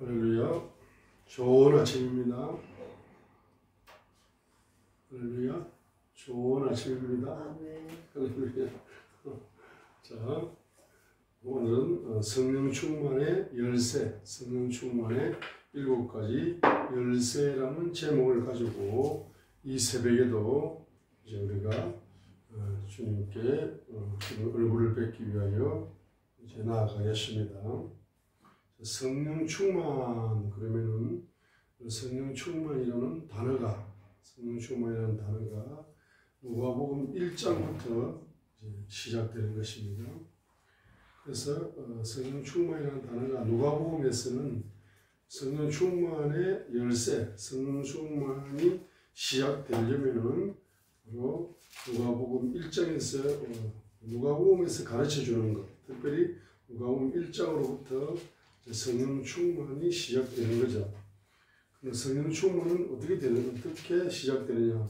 할렐루야. 좋은 아침입니다. 할렐루야. 좋은 아침입니다. 할렐루야. 자, 오늘은 성령 충만의 열쇠, 성령 충만의 7가지 열쇠라는 제목을 가지고 이 새벽에도 이제 우리가 주님께 얼굴을 뵙기 위하여 이제 나아가겠습니다. 성령 충만, 그러면은 성령 충만이라는 단어가 누가복음 1장부터 시작되는 것입니다. 그래서 성령 충만이라는 단어가 누가복음에서는 성령 충만의 열쇠, 성령 충만이 시작되려면은 바로 누가복음 1장에서 누가복음에서 가르쳐 주는 것, 특별히 누가복음 1장으로부터 성령 충만이 시작되는 거죠. 성령 충만은 어떻게 시작되느냐?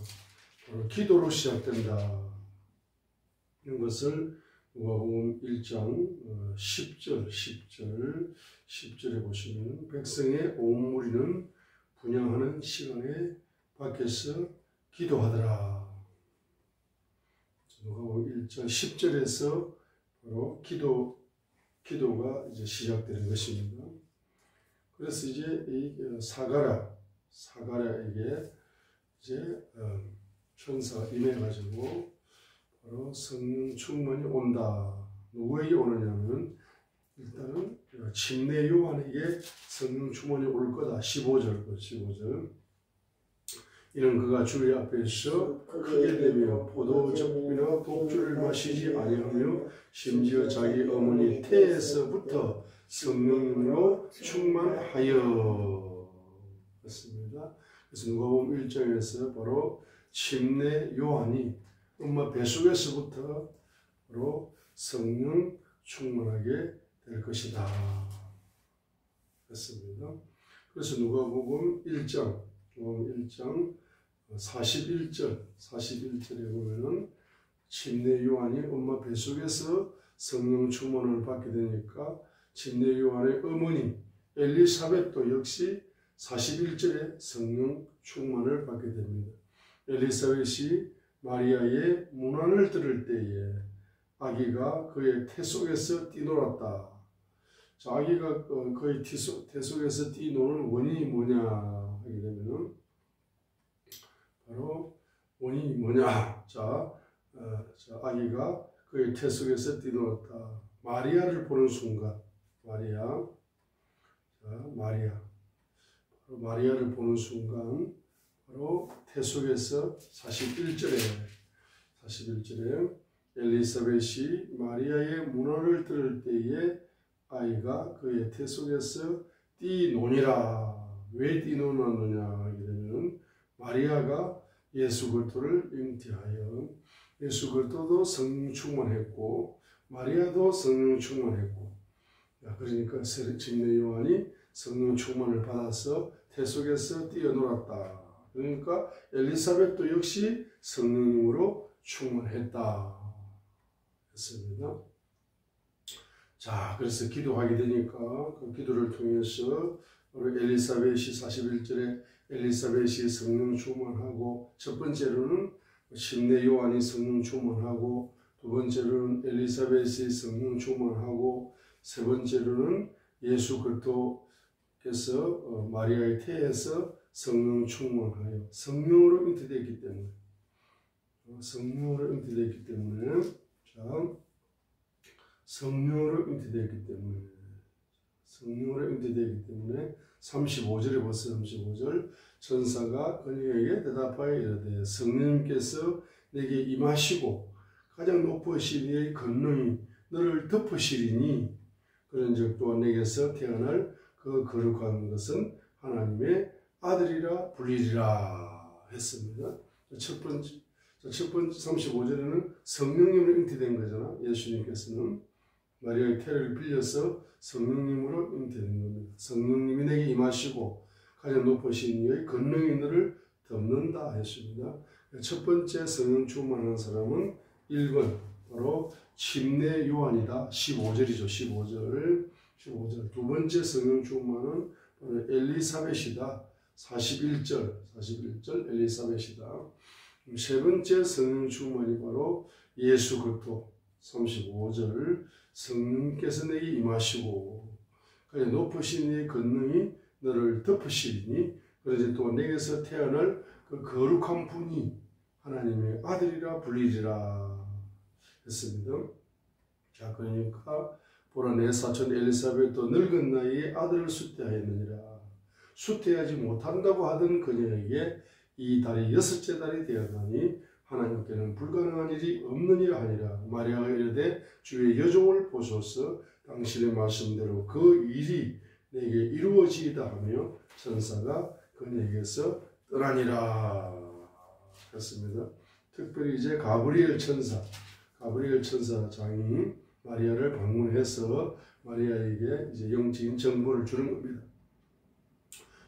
바로 기도로 시작된다. 이런 것을 누가복음 1장 10절에 보시면 백성의 온 무리는 분향하는 시간에 밖에서 기도하더라. 누가복음 1장 10절에서 바로 기도가 이제 시작되는 것입니다. 그래서 이제 이 사가랴에게 이제 천사가 임해가지고 바로 성령 충만이 온다. 누구에게 오느냐면 일단은 침례 요한에게 성령 충만이 올 거다. 15절. 이는 그가 주의 앞에서 크게 되며 포도즙이나 독주를 마시지 아니하며 심지어 자기 어머니 태에서부터 성령으로 충만하여 했습니다. 그래서 누가복음 1장에서 바로 침례 요한이 엄마 뱃속에서부터 바로 성령 충만하게 될 것이다 했습니다. 그래서 누가복음 1장 41절에 보면은 침례 요한이 엄마 뱃속에서 성령 충만을 받게 되니까 침례 요한의 어머니 엘리사벳도 역시 41절에 성령 충만을 받게 됩니다. 엘리사벳이 마리아의 문안을 들을 때에 아기가 그의 태 속에서 뛰놀았다. 자, 아기가 그의 태 속에서 뛰노는 원인이 뭐냐 하게 되면은 바로 원인이 뭐냐? 자, 아기가 그의 태 속에서 뛰놀았다. 마리아를 보는 순간, 마리아를 보는 순간, 바로 태 속에서 41절에 엘리사벳이 마리아의 문안을 들을 때에 아이가 그의 태 속에서 뛰노니라. 왜 뛰노느냐 하게 되면 마리아가 예수 그리스도를 잉태하여 예수 그리스도도 성령 충만했고 마리아도 성령 충만했고, 그러니까 침례 요한이 성령 충만을 받아서 태 속에서 뛰어놀았다. 그러니까 엘리사벳도 역시 성령님으로 충만했다 했습니다. 자, 그래서 기도하게 되니까 그 기도를 통해서 엘리사벳이 41절에 엘리사벳이 성령 충만하고, 첫 번째로는 침례 요한이 성령 충만하고, 두 번째로는 엘리사벳이 성령 충만하고, 세 번째로는 예수 그리스도께서 마리아의 태에서 성령 충만하여 성령으로 잉태되었기 때문에 성령으로 잉태되었기 때문에 35절에 보세요. 35절 천사가 그녀에게 대답하여 이르되 성령님께서 내게 임하시고 가장 높으신 이의 권능이 너를 덮으시리니 그런즉 또한 내게서 태어날 그 거룩한 것은 하나님의 아들이라 불리리라 했습니다. 첫 번째 35절에는 성령님으로 잉태된 거잖아. 예수님께서는 마리아의 태를 빌려서 성령님으로 잉태된 겁니다. 성령님이 내게 임하시고 가장 높으신 이의 권능이 너를 덮는다 했습니다. 첫 번째 성령 충만한 사람은 1번 바로 침례 요한이다. 15절이죠. 15절. 두 번째 성령 충만은 엘리사벳이다. 41절 엘리사벳이다. 세 번째 성령 충만이 바로 예수 그리스도. 35절 성령께서 내게 임하시고 그래 높으신 이 권능이 너를 덮으시리니 그러지 또 내게서 태어날 그 거룩한 분이 하나님의 아들이라 불리리라 했습니다. 자, 그러니까 보라 내 사촌 엘리사벳도 늙은 나이에 아들을 수태하였느니라. 수태하지 못한다고 하던 그녀에게 이 달이 6째 달이 되었나니 하나님께는 불가능한 일이 없느니라 하니라. 마리아가 이르되 주의 여종을 보소서 당신의 말씀대로 그 일이 내게 이루어지이다 하며 천사가 그녀에게서 떠나니라 했습니다. 특별히 이제 가브리엘 천사장이 마리아를 방문해서 마리아에게 이제 영적인 정보를 주는 겁니다.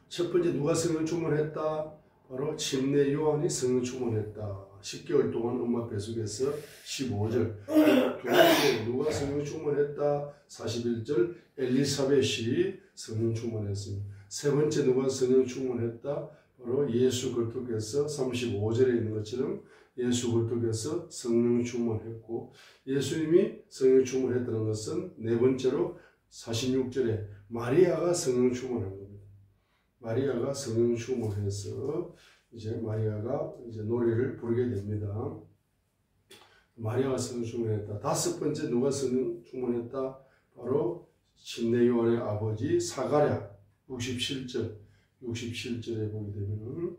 첫 번째 누가 성령 충만했다? 바로 침례 요한이 성령 충만했다. 10개월 동안 엄마 뱃속에서 15절. 두 번째 누가 성령 충만했다? 41절 엘리사벳이 성령 충만했습니다. 세 번째 누가 성령 충만했다? 바로 예수 그리스도께서 35절에 있는 것처럼 예수 그리스도께서 성령 충만했고 예수님이 성령 충만했다는 것은 네 번째로 46절에 마리아가 성령 충만한 겁니다. 마리아가 성령 충만해서 이제 마리아가 이제 노래를 부르게 됩니다. 마리아가 성령 충만했다. 다섯 번째 누가 성령 충만했다? 바로 침례 요한의 아버지 사가랴 67절에 보게 되면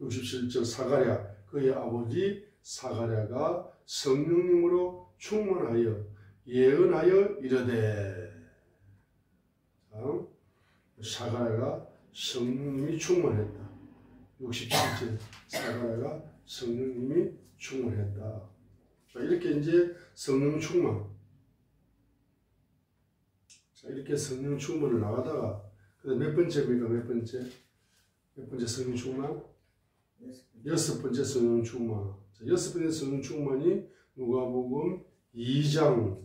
67절 사가랴 그의 아버지 사가랴가 성령님으로 충만하여 예언하여 이르되 사가랴가 성령님이 충만했다. 67절 사가랴가 성령님이 충만했다. 자, 이렇게 이제 성령 충만. 자, 이렇게 성령 충만을 나가다가 몇 번째입니까? 몇 번째 성령 충만? 여섯 번째 성령 충만. 자, 여섯 번째 성령 충만이 누가복음 2장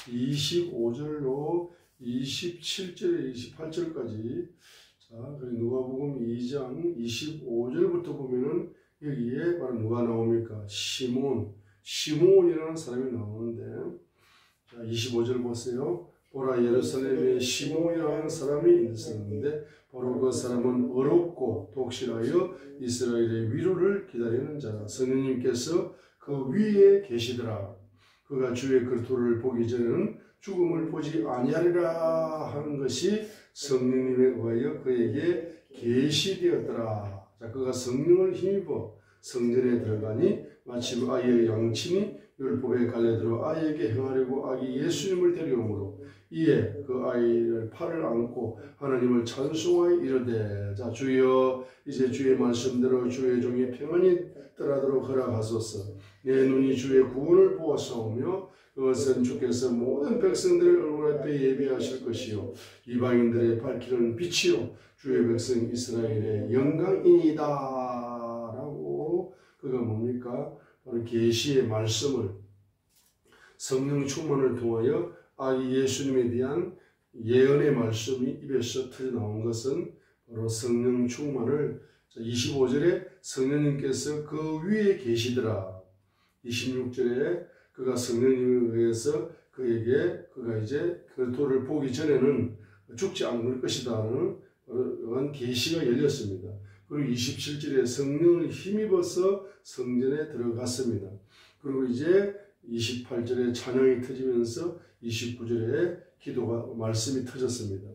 25절로 27절에 28절까지. 자, 그리고 누가복음 2장 25절부터 보면은 여기에 바로 누가 나옵니까? 시몬이라는 사람이 나오는데, 자, 25절 보세요. 보라 예루살렘에 시몬이라는 사람이 있었는데 바로 그 사람은 어렵고 독실하여 이스라엘의 위로를 기다리는 자라. 성령님께서 그 위에 계시더라. 그가 주의 그리스도를 보기 전에는 죽음을 보지 아니하리라 하는 것이 성령님에 의하여 그에게 계시되었더라. 자, 그가 성령을 힘입어 성전에 들어가니 마침 아이의 양친이 율법에 갈려들어 아이에게 행하려고 아기 예수님을 데려오므로 이에 그 아이를 팔을 안고 하나님을 찬송하여 이르되 자 주여 이제 주의 말씀대로 주의 종이 평안히 떠나도록 허락하소서. 내 눈이 주의 구원을 보았사오며 그것은 주께서 모든 백성들을 얼굴 앞에 예비하실 것이요 이방인들의 밝히는 빛이요 주의 백성 이스라엘의 영광이니이다 라고 그가 뭡니까? 바로 계시의 말씀을 성령 충만을 통하여 아기 예수님에 대한 예언의 말씀이 입에서 터져나온 것은 바로 성령 충만을 25절에 성령님께서 그 위에 계시더라. 26절에 그가 성령님에 의해서 그가 이제 그리스도를 보기 전에는 죽지 않을 것이다는 그런 계시가 열렸습니다. 그리고 27절에 성령을 힘입어서 성전에 들어갔습니다. 그리고 이제 28절에 찬양이 터지면서 29절에 기도가 말씀이 터졌습니다.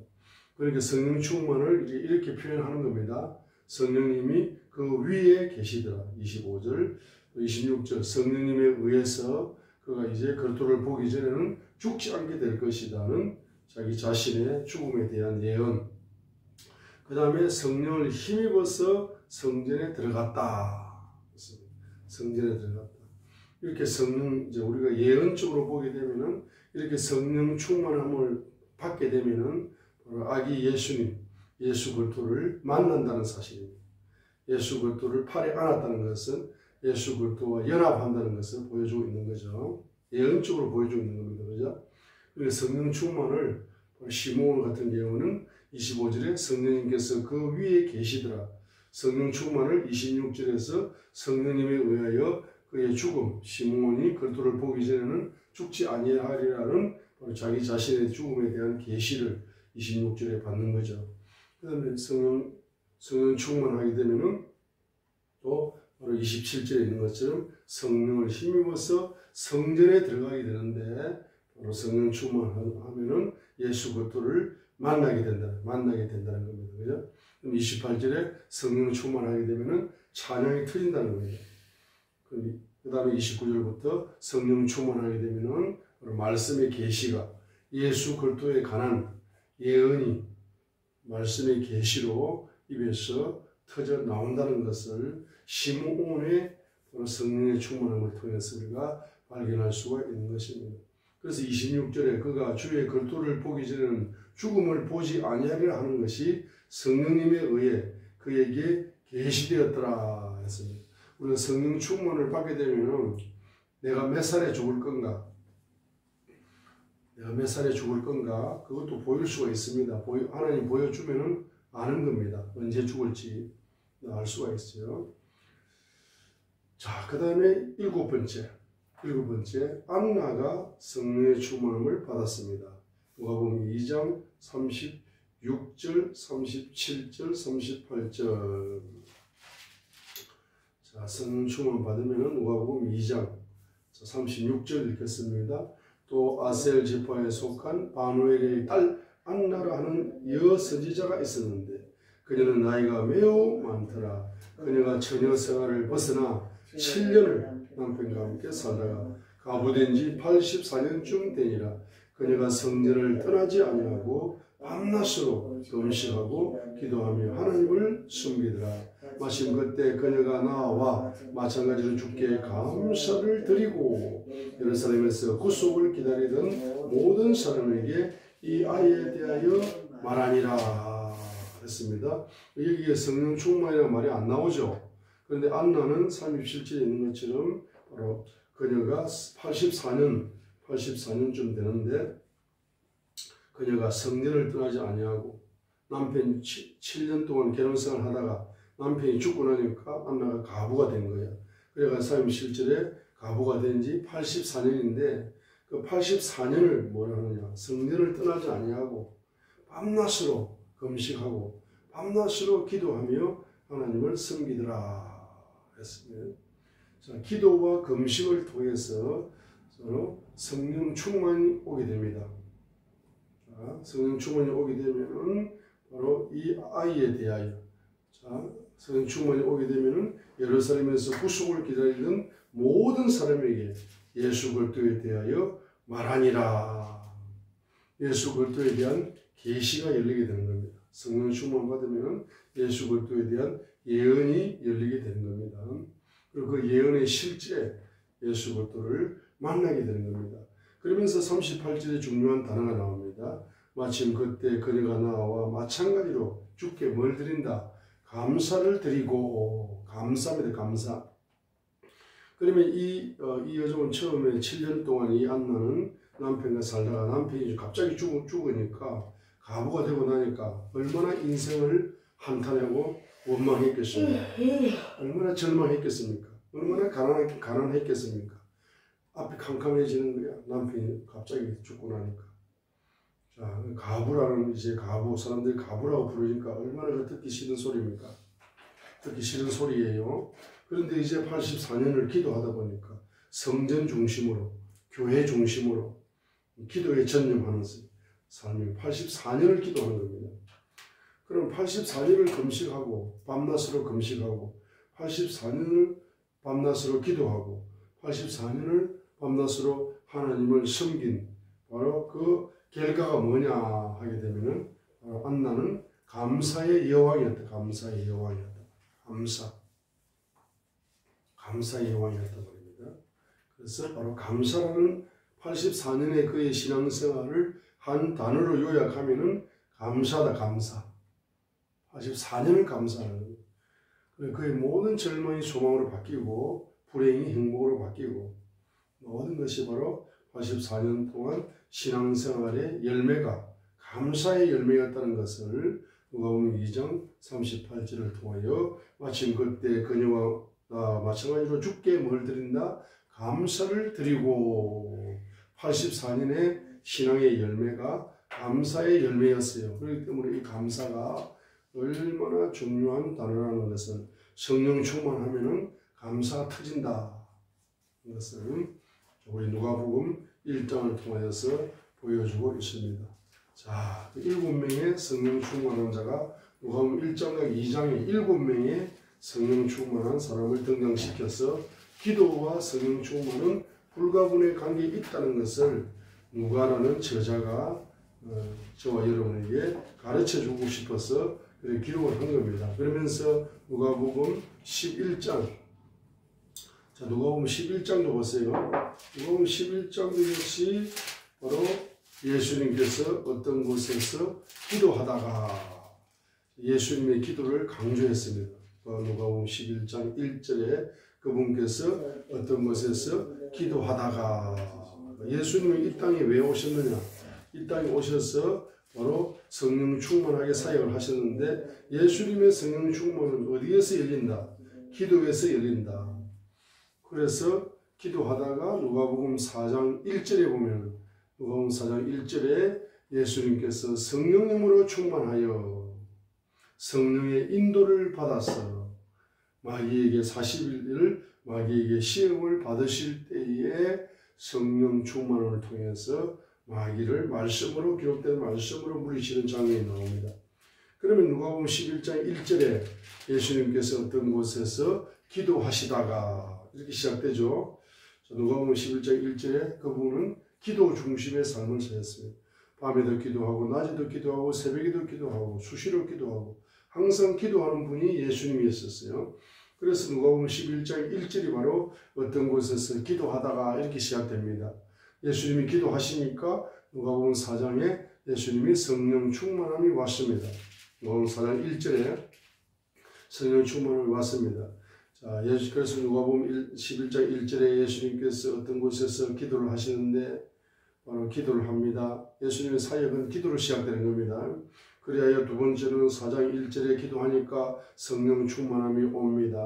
그러니까 성령 충만을 이렇게 표현하는 겁니다. 성령님이 그 위에 계시더라. 25절, 26절 성령님에 의해서 그가 이제 그리스도를 보기 전에는 죽지 않게 될 것이라는 자기 자신의 죽음에 대한 예언. 그 다음에 성령을 힘입어서 성전에 들어갔다. 성전에 들어갔다. 이렇게 성령, 이제 우리가 예언적으로 보게 되면은 이렇게 성령 충만함을 받게 되면은 바로 아기 예수님, 예수 그리스도를 만난다는 사실입니다. 예수 그리스도를 팔에 안았다는 것은 예수 그리스도와 연합한다는 것을 보여주고 있는 거죠. 예언적으로 보여주고 있는 겁니다. 그죠? 그래서 성령 충만을 시므온 같은 경우는 25절에 성령님께서 그 위에 계시더라. 성령 충만을 26절에서 성령님에 의하여 그의 죽음, 시므온이 그리스도를 보기 전에는 죽지 아니하리라는 자기 자신의 죽음에 대한 계시를 26절에 받는 거죠. 그 다음에 성령 충만하게 되면은 또 바로 27절에 있는 것처럼 성령을 힘입어서 성전에 들어가게 되는데, 바로 성령 충만하면은 예수 그리스도를 만나게 된다는 겁니다. 그죠? 그럼 28절에 성령 충만하게 되면은 찬양이 터진다는 겁니다. 그 다음에 29절부터 성령 충만하게 되면은 말씀의 계시가 예수 그리스도에 관한 예언이 말씀의 계시로 입에서 터져 나온다는 것을 시므온의 성령의 충만함을 통해서 우리가 발견할 수가 있는 것입니다. 그래서 26절에 그가 주의 그리스도를 보기 전에는 죽음을 보지 아니하리라 하는 것이 성령님에 의해 그에게 계시되었더라 했습니다. 우리가 성령 충만을 받게 되면 내가 몇 살에 죽을 건가? 내가 몇 살에 죽을 건가? 그것도 보일 수가 있습니다. 하나님 보여주면은 아는 겁니다. 언제 죽을지 알 수가 있어요. 자, 그 다음에 일곱 번째, 안나가 성령의 충만함을 받았습니다. 누가복음 2장 36절, 37절, 38절. 자, 성령 충만 받으면은 누가복음 2장 36절 읽겠습니다. 또 아셀 지파에 속한 바누엘의 딸 안나라 하는 여선지자가 있었는데 그녀는 나이가 매우 많더라. 그녀가 처녀 생활을 벗어나 7년을 남편과 함께 살다가 가부된 지 84년쯤 되니라. 그녀가 성전을 떠나지 아니하고 밤낮으로 금식하고 기도하며 하나님을 숨기더라. 마침 그때 그녀가 나와 마찬가지로 주께 감사를 드리고 예루살렘에서 구속을 기다리던 모든 사람에게 이 아이에 대하여 말하니라 했습니다. 여기에 성령 충만이라는 말이 안 나오죠. 그런데 안나는 37절에 있는 것처럼 바로 그녀가 84년쯤 되는데 그녀가 성전을 떠나지 아니하고 남편이 7년 동안 결혼생활을 하다가 남편이 죽고 나니까 안나가 가부가 된 거예요. 그래가 37절에 가부가 된 지 84년인데 그 84년을 뭐라 하느냐, 성전을 떠나지 아니하고 밤낮으로 금식하고 밤낮으로 기도하며 하나님을 섬기더라 했습니다. 자, 기도와 금식을 통해서 서로 성령 충만이 오게 됩니다. 자, 성령 충만이 오게 되면은 바로 이 아이에 대하여, 자, 성령 충만이 오게 되면은 예루살렘에서 구속을 기다리던 모든 사람에게 예수 그리스도에 대하여 말하니라. 예수 그리스도에 대한 계시가 열리게 되는 겁니다. 성령 충만 받으면 예수 그리스도에 대한 예언이 열리게 되는 겁니다. 그리고 그 예언의 실제 예수 그리스도를 만나게 되는 겁니다. 그러면서 38절에 중요한 단어가 나옵니다. 마침 그때 그녀가 나와 마찬가지로 주께 뭘 드린다? 감사를 드리고, 감사입니다. 감사. 그러면 이 여종은 처음에 7년 동안 이 안나는 남편과 살다가 남편이 갑자기 죽으니까 가부가 되고 나니까 얼마나 인생을 한탄하고 원망했겠습니까? 얼마나 절망했겠습니까? 얼마나 가난했겠습니까? 앞이 캄캄해지는 거야. 남편이 갑자기 죽고 나니까. 자, 가부라는 이제 가부, 사람들이 가부라고 부르니까 얼마나 듣기 싫은 소리입니까? 듣기 싫은 소리예요. 그런데 이제 84년을 기도하다 보니까 성전 중심으로, 교회 중심으로 기도에 전념하는 삶이 84년을 기도하는 겁니다. 그럼 84년을 금식하고 밤낮으로 금식하고 84년을 밤낮으로 기도하고 84년을 밤낮으로 하나님을 섬긴 바로 그 결과가 뭐냐 하게 되면은 안나는 감사의 여왕이었다. 감사의 여왕이었다. 감사의 여왕이었단 말입니다. 그래서 바로 감사라는 84년의 그의 신앙생활을 한 단어로 요약하면은 감사다. 감사. 84년을 감사하는 거예요. 그의 모든 절망이 소망으로 바뀌고 불행이 행복으로 바뀌고 모든 것이 바로 84년 동안 신앙생활의 열매가 감사의 열매였다는 것을 누가복음 2장 38절을 통하여 마침 그때 그녀와 마찬가지로 주께 뭘 드린다? 감사를 드리고 84년의 신앙의 열매가 감사의 열매였어요. 그렇기 때문에 이 감사가 얼마나 중요한 단어라는 것을 성령 충만하면은 감사가 터진다. 이것을 우리 누가복음 1장을 통하여서 보여주고 있습니다. 자, 7명의 성령 충만한 자가 누가복음 1장과 2장에 7명의 성령 충만한 사람을 등장시켜서 기도와 성령 충만은 불가분의 관계에 있다는 것을 누가라는 저자가 저와 여러분에게 가르쳐주고 싶어서 기록을 한 겁니다. 그러면서 누가복음 11장, 자, 누가복음 11장도 보세요. 누가복음 11장도 역시 바로 예수님께서 어떤 곳에서 기도하다가 예수님의 기도를 강조했습니다. 누가복음 11장 1절에 그분께서 어떤 곳에서 기도하다가 예수님은 이 땅에 왜 오셨느냐? 이 땅에 오셔서 바로 성령 충만하게 사역을 하셨는데 예수님의 성령 충만은 어디에서 열린다? 기도에서 열린다. 그래서 기도하다가 누가복음 4장 1절에 보면 누가복음 4장 1절에 예수님께서 성령님으로 충만하여 성령의 인도를 받아서 마귀에게 40일을 마귀에게 시험을 받으실 때에 성령 충만을 통해서 마귀를 말씀으로 기록된 말씀으로 물리치는 장면이 나옵니다. 그러면 누가복음 11장 1절에 예수님께서 어떤 곳에서 기도하시다가 이렇게 시작되죠. 누가복음 11장 1절에 그분은 기도 중심의 삶을 사셨습니다. 밤에도 기도하고 낮에도 기도하고 새벽에도 기도하고 수시로 기도하고 항상 기도하는 분이 예수님이었었어요. 그래서 누가복음 11장 1절이 바로 어떤 곳에서 기도하다가 이렇게 시작됩니다. 예수님이 기도하시니까 누가복음 4장에 예수님이 성령 충만함이 왔습니다. 누가복음 4장 1절에 성령 충만함이 왔습니다. 자, 그래서 누가복음 11장 1절에 예수님께서 어떤 곳에서 기도를 하시는데 바로 기도를 합니다. 예수님의 사역은 기도로 시작되는 겁니다. 그리하여 두 번째는 4장 1절에 기도하니까 성령 충만함이 옵니다.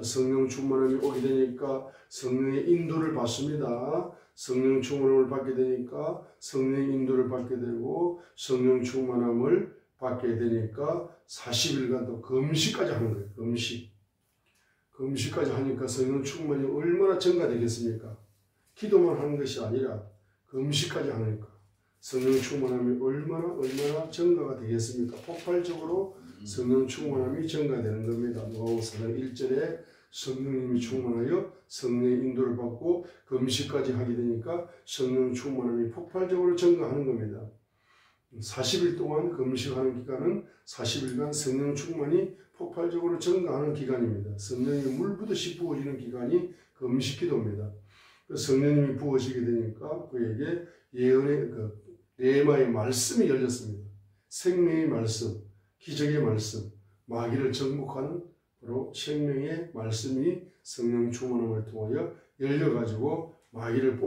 성령 충만함이 오게 되니까 성령의 인도를 받습니다. 성령 충만함을 받게 되니까 성령의 인도를 받게 되고 성령 충만함을 받게 되니까 40일간 또 금식까지 하는 거예요. 금식까지 하니까 성령 충만이 얼마나 증가되겠습니까? 기도만 하는 것이 아니라 금식까지 하니까 성령 충만함이 얼마나 증가가 되겠습니까? 폭발적으로 성령 충만함이 증가되는 겁니다. 누가복음 4장 1절에 성령님이 충만하여 성령의 인도를 받고 금식까지 하게 되니까 성령 충만함이 폭발적으로 증가하는 겁니다. 40일 동안 금식하는 기간은 40일간 성령 충만이 폭발적으로 증가하는 기간입니다. 성령이 물부듯이 부어지는 기간이 금식 기도입니다. 성령님이 부어지게 되니까 그에게 예언의 레마의 말씀이 열렸습니다. 생명의 말씀, 기적의 말씀, 마귀를 정복하는 바로 생명의 말씀이 성령 충만함을 통하여 열려가지고 마귀를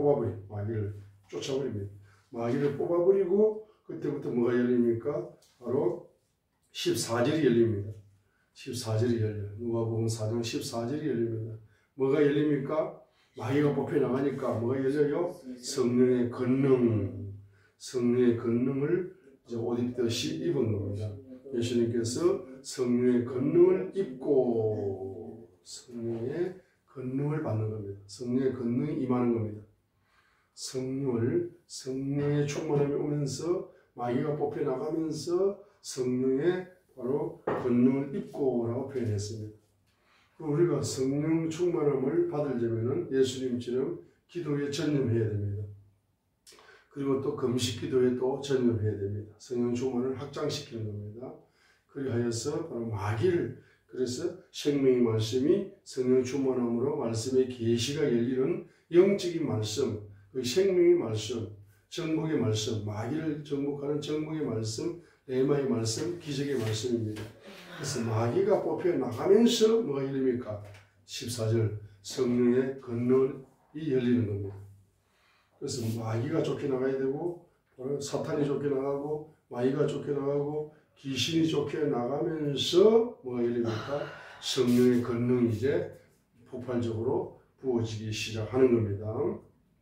쫓아버립니다. 마귀를 뽑아버리고 그때부터 뭐가 열립니까? 바로 14절이 열립니다. 14절이 열려요. 누가복음 4장 14절이 열립니다. 뭐가 열립니까? 마귀가 뽑혀나가니까 뭐가 열려요? 성령의 권능을 이제 옷 입듯이 입은 겁니다. 예수님께서 성령의 권능을 입고 성령의 권능을 받는 겁니다. 성령의 권능이 임하는 겁니다. 성령의 충만함이 오면서 마귀가 뽑혀나가면서 성령의 바로 권능을 입고라고 표현했습니다. 우리가 성령 충만함을 받으려면 예수님처럼 기도에 전념해야 됩니다. 그리고 또 금식 기도에 또 전념해야 됩니다. 성령 충만을 확장시키는 겁니다. 그리하여서 바로 마귀를, 그래서 생명의 말씀이 성령 충만함으로 말씀의 계시가 열리는 영적인 말씀, 그 생명의 말씀, 정복의 말씀, 마귀를 정복하는 정복의 말씀, 레마의 말씀, 기적의 말씀입니다. 그래서 마귀가 뽑혀나가면서 뭐가 열립니까? 14절 성령의 권능이 열리는 겁니다. 그래서 마귀가 쫓겨나가야 되고 사탄이 쫓겨나가고 마귀가 쫓겨나가고 귀신이 쫓겨나가면서 뭐가 열립니까? 성령의 권능이 이제 폭발적으로 부어지기 시작하는 겁니다.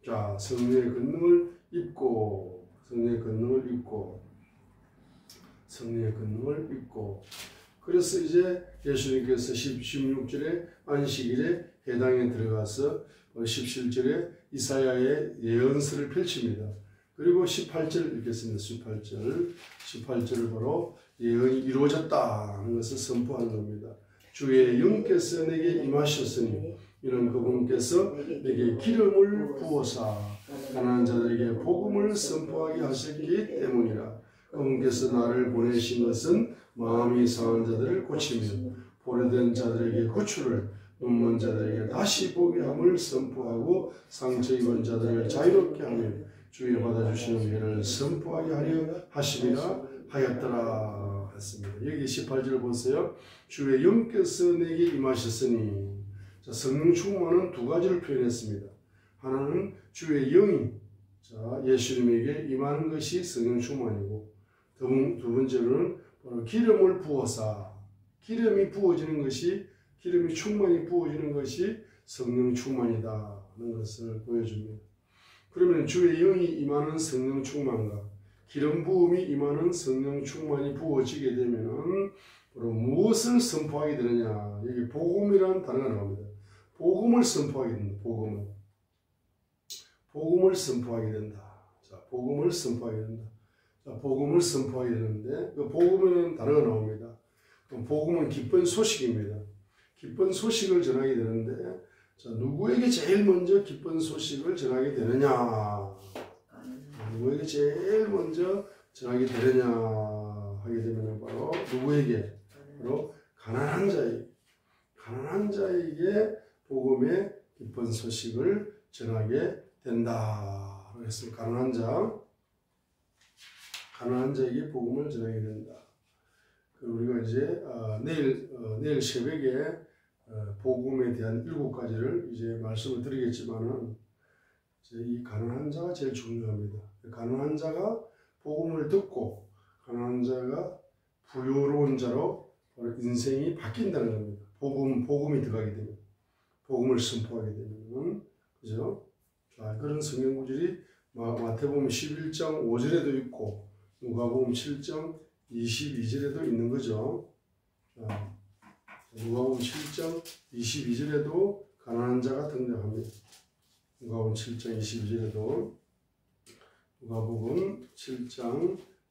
자, 성령의 권능을 입고 그래서 이제 예수님께서 16절에 안식일에 해당에 들어가서 17절에 이사야의 예언서를 펼칩니다. 그리고 18절 읽겠습니다. 18절을 바로 예언이 이루어졌다 하는 것을 선포하는 겁니다. 주의 영께서 내게 임하셨으니 이는 그분께서 내게 기름을 부어사 가난한 자들에게 복음을 선포하게 하셨기 때문이라. 그분께서 나를 보내신 것은 마음이 상한 자들을 고치며 보내된 자들에게 구출을, 눈먼 자들에게 다시 보게 함을 선포하고 상처 입은 자들을 자유롭게 하며 주의 받아주시는 은혜를 선포하게 하려 하심이라 하였더라 했습니다. 여기 18절 보세요. 주의 영께서 내게 임하셨으니, 자, 성령 충만은 두 가지를 표현했습니다. 하나는 주의 영이 예수님에게 임하는 것이 성령 충만이고, 두 번째로는 바로 기름을 부어사, 기름이 충만히 부어지는 것이 성령 충만이다 하는 것을 보여줍니다. 그러면 주의 영이 임하는 성령 충만과 기름 부음이 임하는 성령 충만이 부어지게 되면은 바로 무엇을 선포하게 되느냐? 여기 복음이라는 단어가 나옵니다. 복음을 선포하게 된다. 복음을 선포하게 된다. 자, 복음을 선포하게 된다. 자, 복음을 선포하게 되는데 그 복음이라는 단어가 나옵니다. 복음은 기쁜 소식입니다. 기쁜 소식을 전하게 되는데, 자, 누구에게 제일 먼저 기쁜 소식을 전하게 되느냐? 누구에게 제일 먼저 전하게 되느냐 하게 되면 바로 누구에게? 바로 가난한 자에게 복음의 기쁜 소식을 전하게 된다. 그래서 가난한 자에게 복음을 전하게 된다. 우리가 이제 내일 새벽에 복음에 대한 7가지를 이제 말씀을 드리겠지만은, 이 가난한 자가 제일 중요합니다. 가난한 자가 복음을 듣고 가난한 자가 부유로운 자로 인생이 바뀐다는 겁니다. 복음이 들어가게 되면, 복음을 선포하게 되면, 그죠? 자, 그런 성경 구절이 마태복음 11장 5절에도 있고 누가복음 7장 22절에도 있는 거죠. 자, 누가복음 7장 22절에도 가난한 자가 등장합니다. 누가복음 7장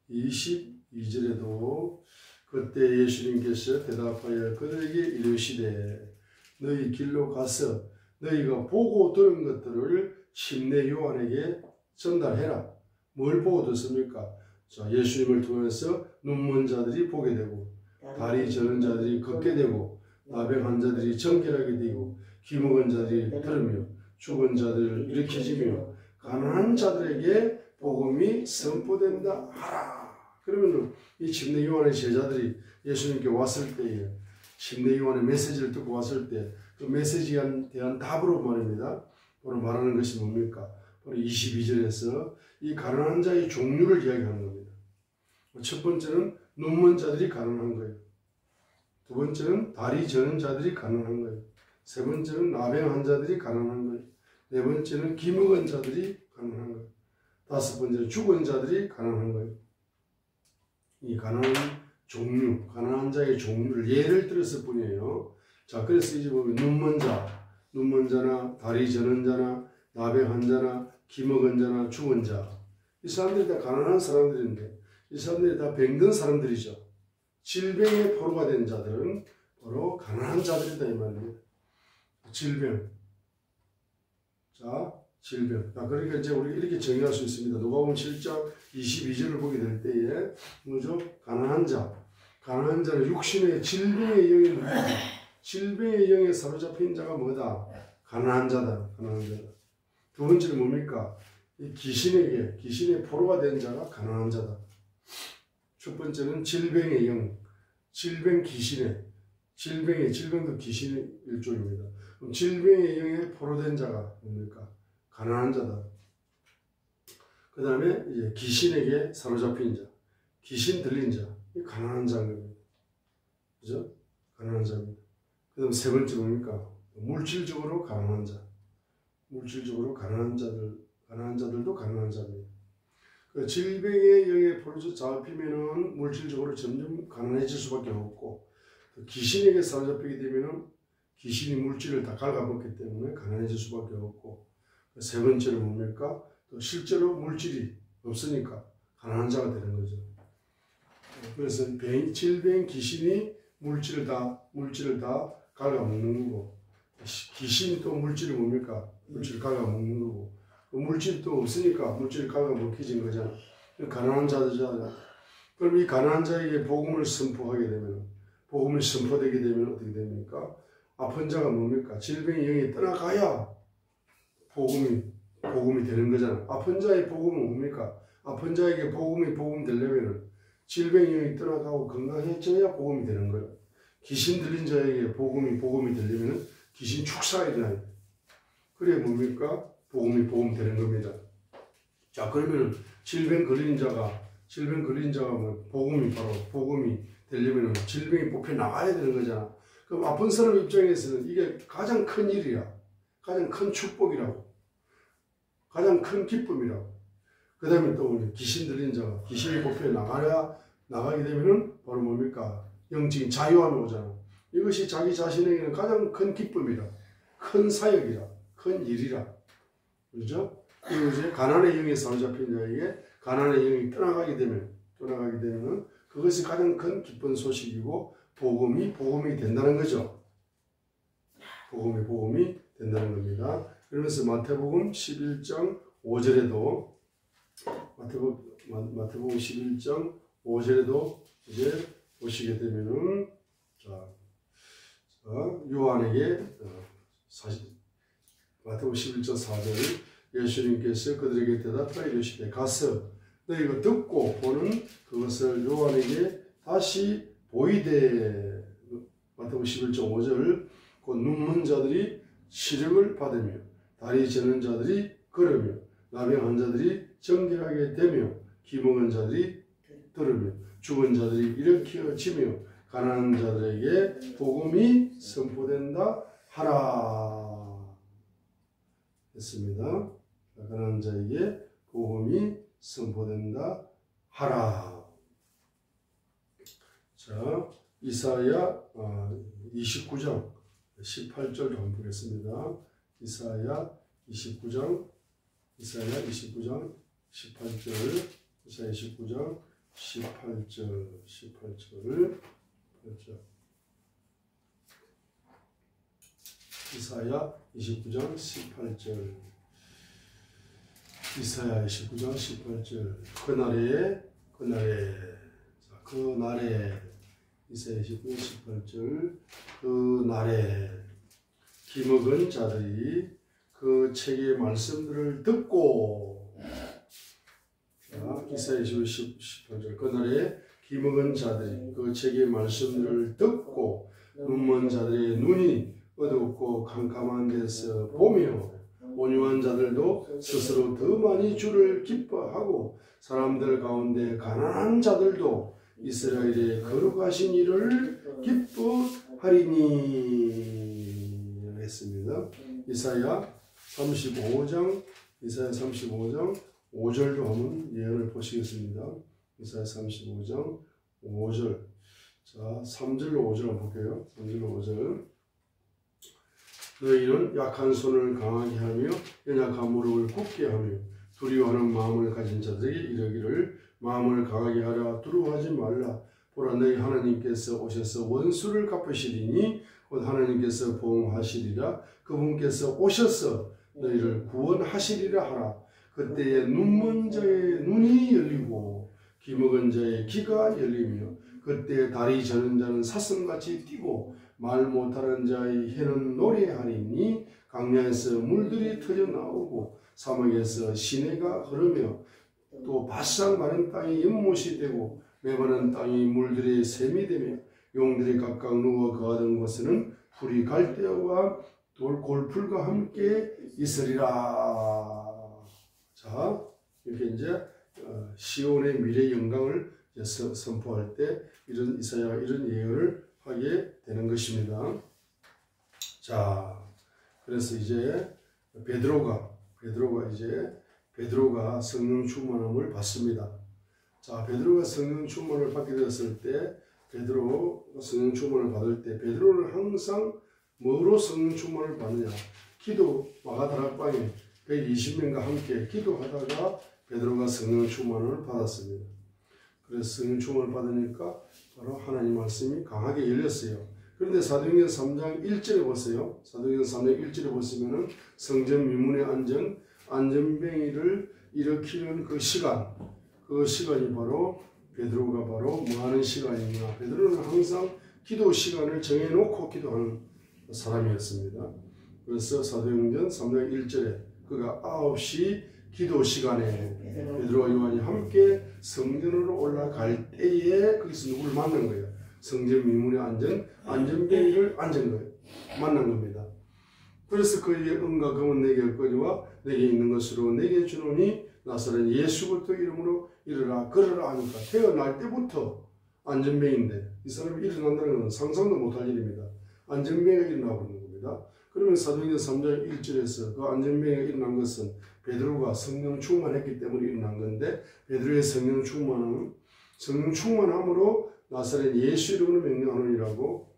22절에도 그때 예수님께서 대답하여 그들에게 이르시되 너희 길로 가서 너희가 보고 들은 것들을 침례 요한에게 전달해라. 뭘 보고 듣습니까? 자, 예수님을 통해서 눈먼 자들이 보게 되고, 다리 저는 자들이 걷게 되고, 나병한 자들이 정결하게 되고, 귀먹은 자들이 들으며, 죽은 자들을 일으키시며, 가난한 자들에게 복음이 선포된다 하라. 그러면 이 침례 요한의 제자들이 예수님께 왔을 때에, 침례 요한의 메시지를 듣고 왔을 때 그 메시지에 대한 답으로 말입니다. 바로 말하는 것이 뭡니까? 바로 22절에서 이 가난한 자의 종류를 이야기하는 겁니다. 첫 번째는 눈먼 자들이 가난한 거예요. 두 번째는 다리 저는 자들이 가난한 거예요. 세 번째는 나병한 자들이 가난한 거예요. 네 번째는 기먹은 자들이 가난한 거예요. 다섯 번째는 죽은 자들이 가난한 거예요. 이 가난한 자의 종류를 예를 들었을 뿐이에요. 자, 그래서 이제 보면 눈먼 자나 다리 저는 자나 나병한 자나 기먹은 자나 죽은 자, 이 사람들이 다 가난한 사람들인데 이 사람들이 다 병든 사람들이죠. 질병에 포로가 된 자들은 바로 가난한 자들이다 이 말입니다. 질병. 자, 그러니까 이제 우리 이렇게 정의할 수 있습니다. 누가복음 7장 22절을 보게 될 때에 뭐죠? 가난한 자는 육신의 질병의 영에 질병의 영에 사로잡힌 자가 뭐다? 가난한 자다. 두 번째는 뭡니까? 이 귀신의 포로가 된 자가 가난한 자다. 첫 번째는 질병의 영, 질병도 귀신의 일종입니다. 그럼 질병의 영에 포로된 자가 뭡니까? 가난한 자다. 그 다음에 이제 귀신에게 사로잡힌 자, 귀신 들린 자, 이 가난한 자인 겁니다. 그죠? 가난한 자입니다. 그 다음 세 번째 뭡니까? 물질적으로 가난한 자. 물질적으로 가난한 자들도 가난한 자입니다. 그 질병의 영에 포로져 잡히면은 물질적으로 점점 가난해질 수밖에 없고, 또 귀신에게 사로잡히게 되면은 귀신이 물질을 다 갉아먹기 때문에 가난해질 수밖에 없고, 세 번째로 뭡니까? 또 실제로 물질이 없으니까 가난한 자가 되는 거죠. 그래서 질병, 귀신이 물질을 다 갉아먹는 거고, 귀신이 또 물질이 뭡니까? 물질을 갉아먹는 거고, 물질이 또 없으니까 물질을 갉아먹혀진 거잖아. 가난한 자들이잖아. 그럼 이 가난한 자에게 복음을 선포하게 되면, 복음이 선포되게 되면 어떻게 됩니까? 아픈 자가 뭡니까? 질병의 영이 떠나가야 복음이 되는 거잖아. 아픈 자의 복음은 뭡니까? 아픈 자에게 복음 되려면 질병의 영이 떠나가고 건강해져야 복음이 되는 거예요. 귀신 들린 자에게 복음이 되려면 귀신 축사가 일어나야 돼. 그래 뭡니까? 복음 되는 겁니다. 자, 그러면 질병 걸린 자가 뭐 복음이 되려면 질병이 뽑혀 나가야 되는 거잖아. 그럼 아픈 사람 입장에서는 이게 가장 큰 일이야. 가장 큰 축복이라고. 가장 큰 기쁨이라고. 그 다음에 또 우리 귀신 들린 자가 귀신이 뽑혀 나가게 되면은 바로 뭡니까? 영적인 자유함이 오잖아. 이것이 자기 자신에게는 가장 큰 기쁨이라. 큰 사역이라. 큰 일이라. 그렇죠? 그리고 이제 가난의 영에 사로잡힌 자에게 가난의 영이 떠나가게 되면 그것이 가장 큰 기쁜 소식이고 복음이 된다는 거죠. 복음이 된다는 겁니다. 그러면서 마태복음 11장 5절에도 마태복음 11장 5절에도 이제 보시게 되면은 요한에게 마태복음 11장 4절 예수님께서 그들에게 대답하여 이르시되 가서 너희가 듣고 보는 그것을 요한에게 다시 보이되 마태복음 11장 5절 곧 눈먼 자들이 시력을 받으며 다리 저는 자들이 걸으며 나병 환자들이 정결하게 되며 기먹은 자들이 들으며 죽은 자들이 일으켜지며 가난한 자들에게 복음이 선포된다 하라 했습니다. 가난한 자에게 복음이 선포된다 하라. 자, 이사야 29장 18절 한번 보겠습니다. 이사야 29장 18절 이사야 29장 18절 이사야 29장 18절 이사야 29장 18절 그날에 이사야 29장 18절 그날에 기먹은 자들이 그 책의 말씀들을 듣고 이사야 29장 18절 그날에 기먹은 자들이 그 책의 말씀들을 듣고 눈먼 자들의 눈이 어둡고 캄캄한 데서 보며 온유한 자들도 스스로 더 많이 주를 기뻐하고 사람들 가운데 가난한 자들도 이스라엘의 거룩하신 이를 기뻐하리니 했습니다. 이사야 35장 5절도 한번 예언을 보시겠습니다. 이사야 35장 5절 자 3절로 5절 한번 볼게요. 3절로 5절 너희는 약한 손을 강하게 하며 연약한 무릎을 굳게 하며 두려워하는 마음을 가진 자들에게 이르기를 마음을 강하게 하라 두려워하지 말라 보라 너희 하나님께서 오셔서 원수를 갚으시리니 곧 하나님께서 보응하시리라 그분께서 오셔서 너희를 구원하시리라 하라 그때에 눈먼 자의 눈이 열리고 귀먹은 자의 귀가 열리며 그때 다리 저는 자는 사슴같이 뛰고 말 못하는 자의 혀는 노래하리니 강야에서 물들이 터져 나오고 사막에서 시내가 흐르며 또 바싹 마른 땅이 연못이 되고 메마른 땅이 물들의 샘이 되며 용들이 각각 누워 거하던 곳에는 풀이 갈대와 돌골풀과 함께 있으리라. 자, 이렇게 이제 시온의 미래 영광을 선포할 때 이런 이사야가 이런 예언을 하게 되는 것입니다. 자, 그래서 이제 베드로가 성령 충만함을 받습니다. 자, 베드로가 성령 충만을 받게 되었을 때, 베드로가 성령 충만을 받을 때, 베드로는 항상 뭐로 성령 충만을 받느냐? 기도, 마가다락방에 120명과 함께 기도하다가 베드로가 성령 충만을 받았습니다. 그래서 성령 충만을 받으니까 바로 하나님 말씀이 강하게 열렸어요. 그런데 사도행전 3장 1절에 보세요. 사도행전 3장 1절에 보시면은 성전 미문에 앉은 안전뱅이를 일으키는 그 시간이 바로 베드로가 바로 뭐하는 시간이냐. 베드로는 항상 기도 시간을 정해놓고 기도하는 사람이었습니다. 그래서 사도행전 3장 1절에 그가 9시 기도 시간에 베드로와 요한이 함께 성전으로 올라갈 때에 거기서 누구를 만난 거예요. 성전 미문에 앉은 안전뱅이를 만난 겁니다. 그래서 그에게 은과 금은 내게 얻거니와 내게 있는 것으로 내게 주노니 나사렛 예수 그리스도 이름으로 일어나 걸으라 하니까 태어날 때부터 안전뱅이인데 이 사람이 일어난다는 것은 상상도 못할 일입니다. 안전뱅이가 일어나고 있는 겁니다. 그러면 사도행전 3장 1절에서 그 안전뱅이가 일어난 것은 베드로가 성령 충만했기 때문에 일어난 건데 베드로의 성령 충만함으로 나사렛 예수 이름으로 명령하느니라고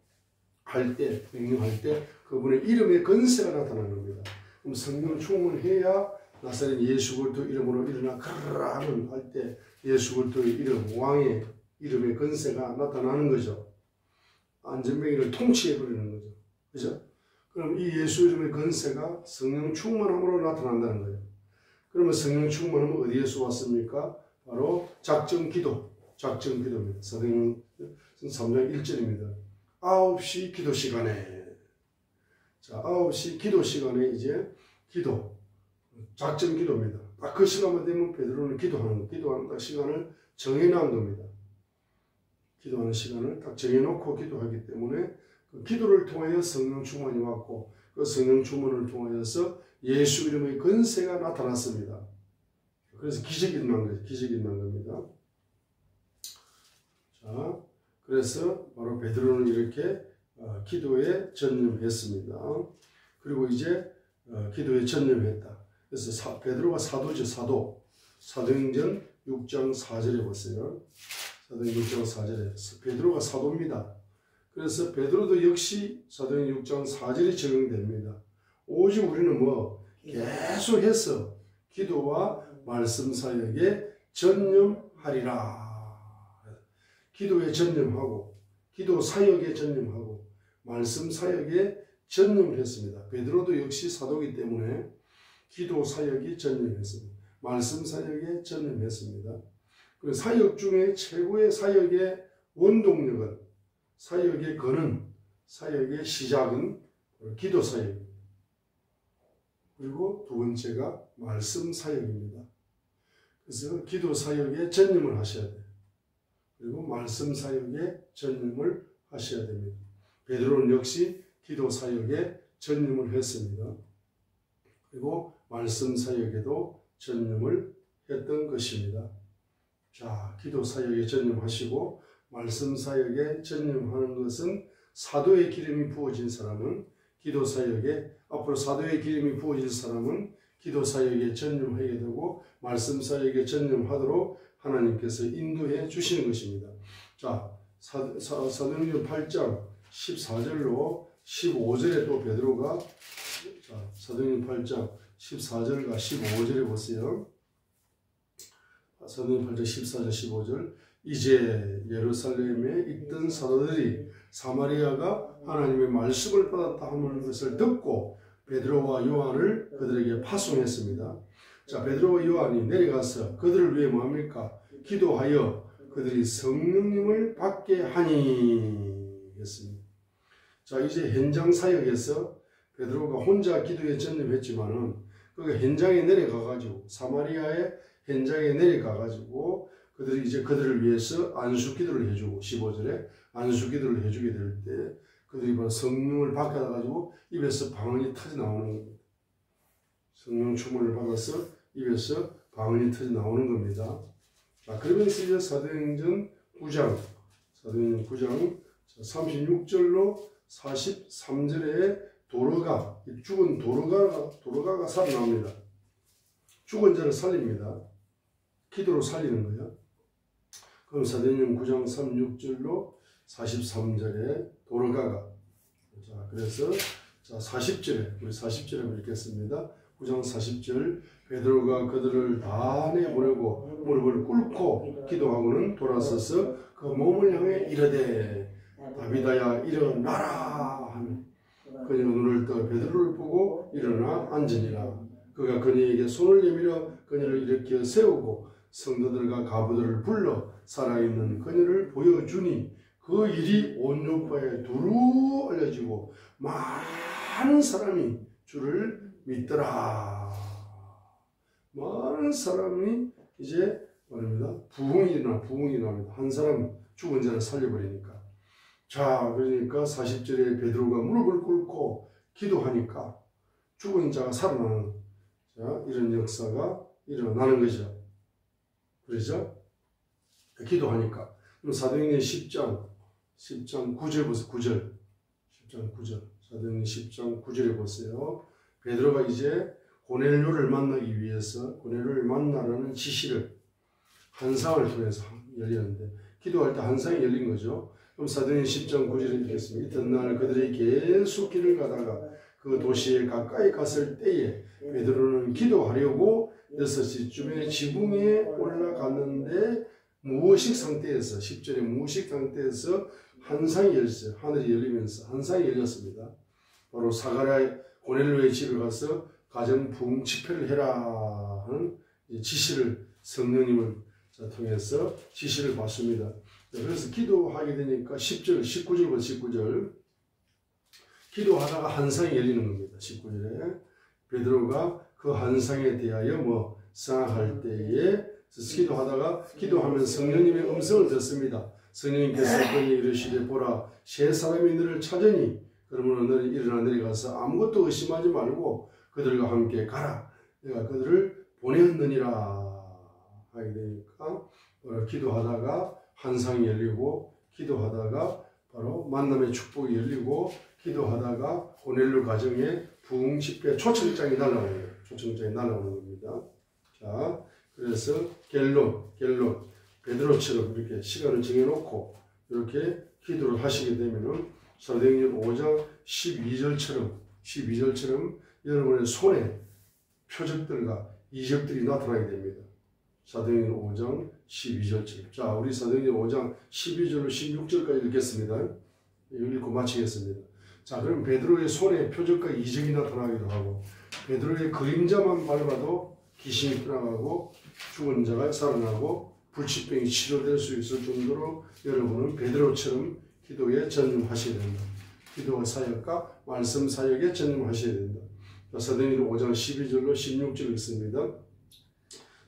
명령할 때 그분의 이름의 건세가 나타나는 겁니다. 그럼 성령 충만해야 나사렛 예수 그리스도 이름으로 일어나 가라 하는 할 때 예수 그리스도의 이름, 왕의 이름의 건세가 나타나는 거죠. 안전뱅이를 통치해 버리는 거죠. 그죠? 그럼 이 예수 이름의 건세가 성령 충만함으로 나타난다는 거예요. 그러면 성령 충만함은 어디에서 왔습니까? 바로 작정 기도입니다. 사도행전 3장 1절입니다. 9시 기도 시간에, 자, 9시 기도 시간에 이제 작정 기도입니다. 딱 그 시간만 되면 베드로는 기도하는 딱 시간을 정해놓은 겁니다. 기도하는 시간을 딱 정해놓고 기도하기 때문에 그 기도를 통하여 성령 충만이 왔고 그 성령 충만을 통하여서 예수 이름의 건세가 나타났습니다. 그래서 기적이 일어난 겁니다. 자, 그래서 바로 베드로는 이렇게 기도에 전념했습니다. 그리고 이제 기도에 전념했다. 그래서 베드로가 사도죠, 사도행전 6장 4절에 보세요. 사도행전 6장 4절에 베드로가 사도입니다. 그래서 베드로도 역시 사도행전 6장 4절이 적용됩니다. 오직 우리는 계속해서 기도와 말씀 사역에 전념하리라. 기도에 전념하고 기도 사역에 전념하고 말씀 사역에 전념을 했습니다. 베드로도 역시 사도이기 때문에 기도 사역이 전념했습니다. 말씀 사역에 전념했습니다. 그리고 사역 중에 최고의 사역의 원동력은 사역의 근원, 사역의 시작은 기도 사역입니다. 그리고 두 번째가 말씀 사역입니다. 그래서 기도 사역에 전념을 하셔야 돼요. 그리고 말씀 사역에 전념을 하셔야 됩니다. 베드로는 역시 기도 사역에 전념을 했습니다. 그리고 말씀 사역에도 전념을 했던 것입니다. 자, 기도 사역에 전념하시고 말씀 사역에 전념하는 것은 사도의 기름이 부어진 사람은 기도 사역에 앞으로 사도의 기름이 부어질 사람은 기도 사역에 전념하게 되고 말씀 사역에 전념하도록 하나님께서 인도해 주시는 것입니다. 자, 사도행전 8장 14절로 15절에 또 베드로가 사도행전 8장 14절과 15절에 보세요. 사도행전 8장 14절 15절 이제 예루살렘에 있던 사도들이 사마리아가 하나님의 말씀을 받았다 하는 것을 듣고 베드로와 요한을 그들에게 파송했습니다. 자, 베드로와 요한이 내려가서 그들을 위해 뭐합니까? 기도하여 그들이 성령님을 받게 하니 했습니다. 자, 이제 현장 사역에서 베드로가 혼자 기도에 전념했지만은 그 현장에 내려가가지고 사마리아의 현장에 내려가가지고 그들이 이제 그들을 위해서 안수 기도를 해주고 15절에 안수 기도를 해주게 될 때 그들이 바로 성령을 받게 돼가지고 입에서 방언이 터져 나오는 겁니다. 성령 충만을 받아서 입에서 방언이 터져 나오는 겁니다. 자, 그러면서 이제 사도행전 9장 36절로 43절에 죽은 도로가가 살아납니다. 죽은 자를 살립니다. 기도로 살리는 거예요. 그럼 사도행전 9장 36절로 43절에 도로가가, 자, 그래서 자, 40절에 우리 40절에 한번 읽겠습니다. 9장 40절, 베드로가 그들을 다 내보내고 무릎을 꿇고 기도하고는 돌아서서 그 몸을 향해 이르되 다비다야 일어나라 하며 그녀가 눈을 떠 베드로를 보고 일어나 앉으니라. 그가 그녀에게 손을 내밀어 그녀를 일으켜 세우고 성도들과 가부들을 불러 살아있는 그녀를 보여주니 그 일이 온 요파에 두루 알려지고 많은 사람이 주를 믿더라. 많은 사람이 이제 말입니다. 부흥이 일어납니다. 한 사람 죽은 자를 살려버리니까. 자, 그러니까 40절에 베드로가 무릎을 꿇고 기도하니까 죽은 자가 살아나는, 자, 이런 역사가 일어나는 거죠. 그렇죠? 기도하니까. 그럼 사도행전 10장 9절 보세요. 10장 9절. 사도행전 10장 9절에 보세요. 베드로가 이제 고넬료를 만나기 위해서 고넬료를 만나라는 지시를 환상을 통해서 열리는데, 기도할 때 환상이 열린 거죠. 그럼 사도행전 10장 9절에 읽겠습니다. 이튿날 그들이 계속 길을 가다가 그 도시에 가까이 갔을 때에 베드로는 기도하려고 6시쯤에 지붕에 올라갔는데 무의식 상태에서, 10절에 무의식 상태에서 환상이 열렸어요. 하늘이 열리면서 환상이 열렸습니다. 바로 사가랴 고넬료의 집에 가서 가정 부흥 집회를 해라 하는 지시를 성령님을 통해서 지시를 받습니다. 그래서 기도하게 되니까 10절, 19절부터 19절 기도하다가 환상이 열리는 겁니다. 19절에 베드로가 그 환상에 대하여 생각할 때에 기도하면 성령님의 음성을 듣습니다. 성령님께서 그에게 이르시되 보라 세 사람이 너를 찾으니 그러므로 너는 일어나 내려가서 아무것도 의심하지 말고 그들과 함께 가라. 내가 그들을 보내었느니라 하게 되니까 기도하다가 환상이 열리고, 기도하다가 바로 만남의 축복이 열리고, 기도하다가 고넬료 가정에 부흥 집회 초청장이 날아오는 거예요. 초청장이 날아오는 겁니다. 자, 그래서 결론 베드로처럼 이렇게 시간을 정해놓고 이렇게 기도를 하시게 되면은 사도행전 5장 12절처럼 여러분의 손에 표적들과 이적들이 나타나게 됩니다. 사도행전 5장 12절처럼. 자, 우리 사도행전 5장 12절로 16절까지 읽겠습니다. 읽고 마치겠습니다. 자, 그럼 베드로의 손에 표적과 이적이 나타나기도 하고, 베드로의 그림자만 밟아도 귀신이 떠나가고 죽은 자가 살아나고 불치병이 치료될 수 있을 정도로 여러분은 베드로처럼 기도에 전념하셔야 된다. 기도 사역과 말씀 사역에 전념하셔야 된다. 사도행전 5장 12절로 16절 읽습니다.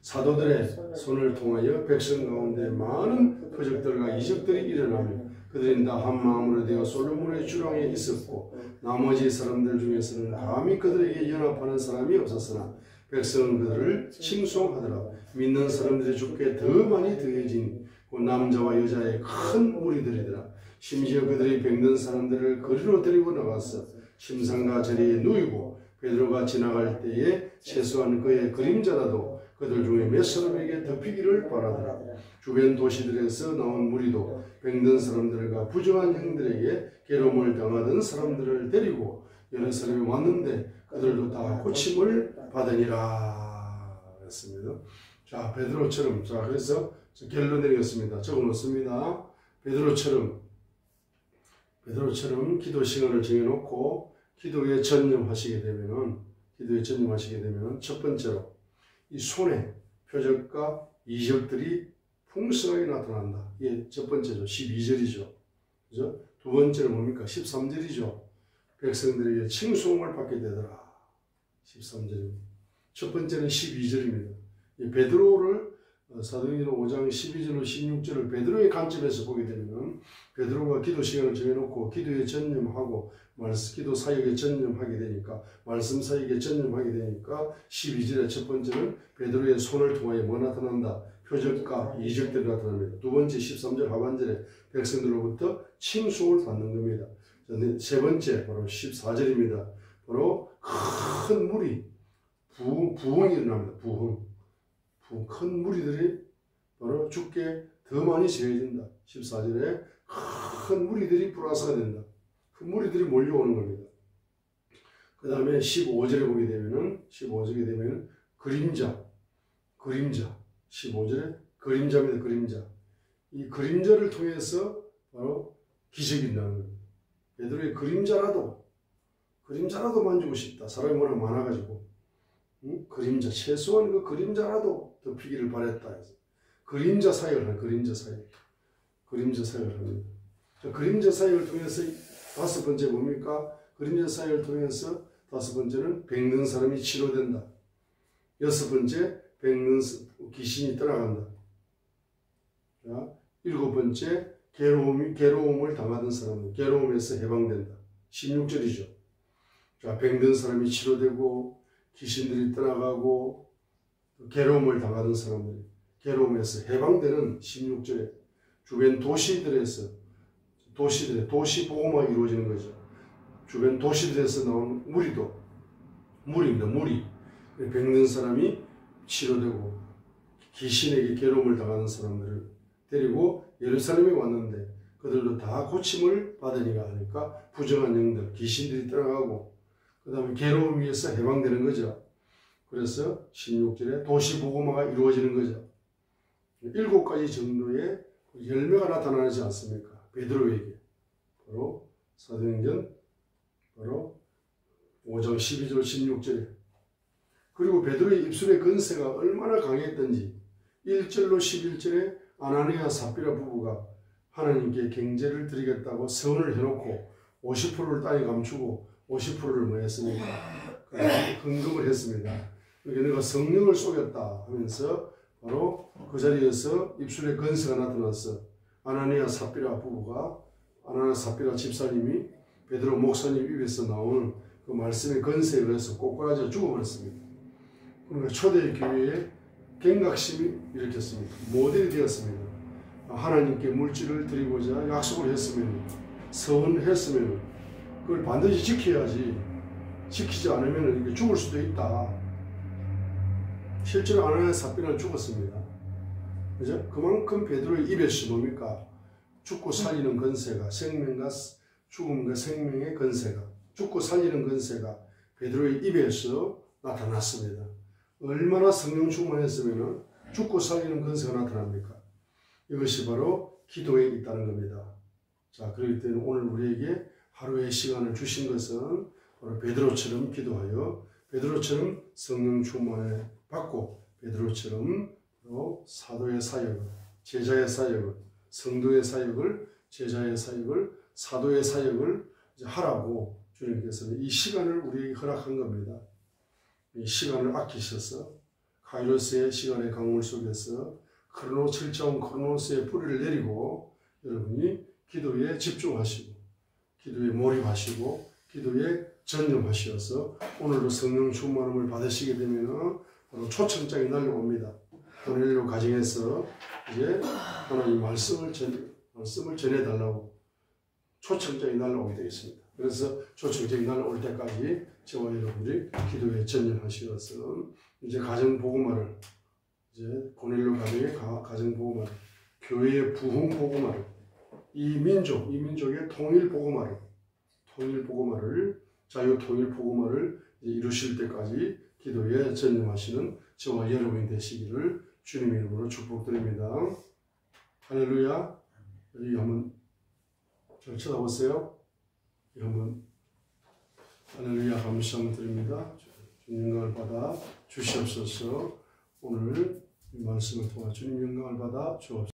사도들의 손을 통하여 백성 가운데 많은 표적들과 이적들이 일어나며 그들은 다 한 마음으로 되어 솔로몬의 주랑에 있었고 나머지 사람들 중에서는 감히 그들에게 연합하는 사람이 없었으나 백성은 그들을 칭송하더라. 믿는 사람들이 주께 더 많이 더해지니 곧 남자와 여자의 큰 무리들이더라. 심지어 그들이 병든 사람들을 거리로 데리고 나가서 심상과 자리에 누이고 베드로가 지나갈 때에 최소한 그의 그림자라도 그들 중에 몇 사람에게 덮이기를 바라더라. 주변 도시들에서 나온 무리도 병든 사람들과 부정한 형들에게 괴로움을 당하던 사람들을 데리고 여러 사람이 왔는데 그들도 다 고침을 받으니라 했습니다. 자, 베드로처럼, 자, 그래서 결론 내리겠습니다. 적어 놓습니다. 베드로처럼 기도 시간을 정해놓고 기도에 전념하시게 되면은 첫 번째로 이 손에 표적과 이적들이 풍성하게 나타난다. 이게 첫 번째죠. 12절이죠. 그죠? 두 번째는 뭡니까? 13절이죠. 백성들에게 칭송을 받게 되더라. 13절입니다. 첫 번째는 12절입니다. 베드로를 사도행전 5장 12절로 16절을 베드로의 관점에서 보게 되면 베드로가 기도 시간을 정해놓고 기도에 전념하고 기도 사역에 전념하게 되니까 말씀 사역에 전념하게 되니까 12절의 첫 번째는 베드로의 손을 통하여 뭐 나타난다? 표적과 이적들이 나타납니다. 두 번째 13절 하반절에 백성들로부터 칭송을 받는 겁니다. 세 번째 바로 14절입니다. 바로 큰 물이 부흥이 일어납니다. 큰 무리들이 바로 주께 더 많이 제해진다. 14절에 큰 무리들이 불화사가 된다. 큰 무리들이 몰려오는 겁니다. 그 다음에 15절에 보게 되면은 그림자 15절에 그림자입니다. 그림자. 이 그림자를 통해서 바로 기적이 일어나는 겁니다. 베드로의 그림자라도 만지고 싶다. 사람이 워낙 많아가지고 그림자, 최소한 그 그림자라도 덮이기를 바랬다 해서 그림자 사역을 합니다. 그림자 사역을 통해서 다섯 번째 뭡니까? 그림자 사역을 통해서 다섯 번째는 병든 사람이 치료된다. 여섯 번째 귀신이 떠나간다. 자, 일곱 번째 괴로움을 당하던 사람은 괴로움에서 해방된다. 16절이죠. 자, 병든 사람이 치료되고 귀신들이 떠나가고 괴로움을 당하던 사람들이 괴로움에서 해방되는 16절에 주변 도시들에서 도시복음화가 이루어지는 거죠. 주변 도시들에서 나온 물입니다. 물이 병든 사람이 치료되고 귀신에게 괴로움을 당하는 사람들을 데리고 예루살렘에 왔는데 그들도 다 고침을 받으니까 하니까 부정한 영들, 귀신들이 떠나가고 그 다음에 괴로움 위에서 해방되는 거죠. 그래서 16절에 도시복음화가 이루어지는 거죠. 7가지 정도의 열매가 나타나지 않습니까? 베드로에게. 바로 사도행전 바로 5장 12절 16절에 그리고 베드로의 입술의 건세가 얼마나 강했던지 1절로 11절에 아나니아 삽비라 부부가 하나님께 경제를 드리겠다고 서원을 해놓고 50%를 땅에 감추고 50%를 뭐 했습니까? 헌금을 했습니다. 그러니까 내가 성령을 쏘겠다 하면서 바로 그 자리에서 입술에 건세가 나타났어. 아나니아 삽비라 부부가 아나니아 삽비라 집사님이 베드로 목사님 입에서 나오는 그 말씀의 건세에 의해서 꼬꾸라져 죽어버렸습니다. 그러니까 초대 교회에 경각심이 일으켰습니다. 모델이 되었습니다. 하나님께 물질을 드리고자 약속을 했으면 서원했으면 그걸 반드시 지켜야지. 지키지 않으면 이게 죽을 수도 있다. 실제로 아나니아 삽비라는 죽었습니다. 그죠? 그만큼 베드로의 입에서 뭡니까? 죽고 살리는 건세가 생명과 죽음과 생명의 건세가 죽고 살리는 건세가 베드로의 입에서 나타났습니다. 얼마나 성령 충만했으면 죽고 살리는 건세가 나타납니까? 이것이 바로 기도에 있다는 겁니다. 자, 그렇기 때문에 오늘 우리에게 하루의 시간을 주신 것은 바로 베드로처럼 기도하여 베드로처럼 성령 충만을 받고 베드로처럼 사도의 사역을, 제자의 사역을, 성도의 사역을, 제자의 사역을, 사도의 사역을 이제 하라고 주님께서는 이 시간을 우리에게 허락한 겁니다. 이 시간을 아끼셔서 카이로스의 시간의 강물 속에서 철저한 크로노스의 뿌리를 내리고 여러분이 기도에 집중하시고 기도에 몰입하시고 기도에 전념하셔서 오늘도 성령 충만함을 받으시게 되면 바로 초청장이 날려옵니다. 고넬료 가정에서 이제 하나님 말씀을 전해달라고 초청장이 날라오게 되겠습니다. 그래서 초청장이 날라올 때까지 저와 여러분들이 기도에 전념하셔서 이제 가정복음화를 이제 고넬료 가정의 가정복음화를 교회의 부흥복음화를 이 민족의 통일복음화를 자유통일복음화를 이루실 때까지 기도에 전념하시는 저와 여러분이 되시기를 주님의 이름으로 축복드립니다. 할렐루야. 여기 한번 잘 쳐다보세요. 한번 할렐루야 감사 드립니다. 주님 영광을 받아 주시옵소서. 오늘 이 말씀을 통해 주님 영광을 받아 주옵소서.